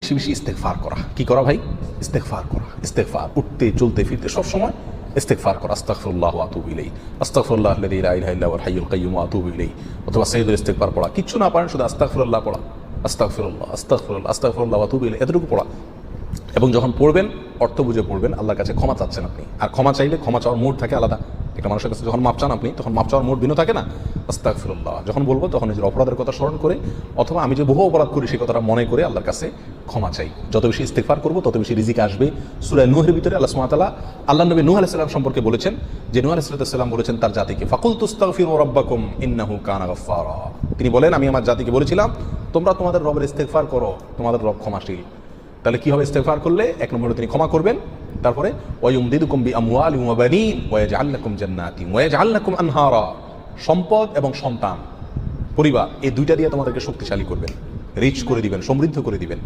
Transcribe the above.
বেশি বেশি ইস্তেগফার করা। কি করা ভাই? ইস্তেগফার করা। ইস্তেগফার, উঠতে চলতে ফিরতে সব সময় ইস্তেগফার করা। আস্তাগফিরুল্লাহ ওয়া আতুবু ইলাইহি, আস্তাগফিরুল্লাহ আল্লাযী লা ইলাহা ইল্লা হুয়াল হাইয়ুল কাইয়্যুম ওয়া আতুবু ইলাইহি। অথবা সাইয়্যিদুল ইস্তেগফার পড়া। কিচ্ছু না পারেন শুধু আস্তাগফিরুল্লাহ পড়া, আস্তাগফিরুল্লাহ আস্তাগফিরুল্লাহ আস্তাগফিরুল্লাহ ওয়া আতুবু ইলাইহি, এতটুকু পড়া। এবং যখন পড়বেন অর্থ বুঝে পড়বেন, আল্লাহর কাছে ক্ষমা চাচ্ছেন আপনি। আর ক্ষমা চাইলে ক্ষমা চাওয়ার মুড থাকে আলাদা। একটা মানুষের কাছে যখন মাপ চান আপনি, তখন মাপ চাওয়ার মুড ভিন্ন থাকে না। আস্তাগফিরুল্লাহ যখন বলবো তখন নিজের অপরাধের কথা স্মরণ করে, অথবা আমি যে বহু অপরাধ করি সেই কথাটা মনে করে আল্লাহর কাছে ক্ষমা চাই। যত বেশি ইস্তেগফার করবো তত বেশি রিজিক আসবে। সূরা নূহের ভিতরে আল্লাহ সুবহানাহু ওয়া তাআলা আল্লাহ নবী নূহ আলাইহিস সালাম সম্পর্কে বলেছেন যে নূহ আলাইহিস সালাম বলেছেন তার জাতিকে, ফাকুলতু আস্তাগফিরু রাব্বাকুম ইন্নাহু কানা গাফফারা। তিনি বলেন, আমি আমার জাতিকে বলেছিলাম তোমরা তোমাদের রবের ইস্তেগফার করো, তোমাদের রব ক্ষমাশীল। তাহলে কি হবে ইস্তেগফার করলে? এক নম্বরে তিনি ক্ষমা করবেন, তারপরে ওয়ায়ুমদিদুকুম বিআমওয়ালিন ওয়া বানিন ওয়া ইয়াজআল লাকুম জান্নাতিন ওয়া ইয়াজআল লাকুম আনহারা। সম্পদ এবং সন্তান, পরিবার, এই দুইটা দিয়ে তোমাদেরকে শক্তিশালী করবেন, রিচ করে দিবেন, সমৃদ্ধ করে দিবেন।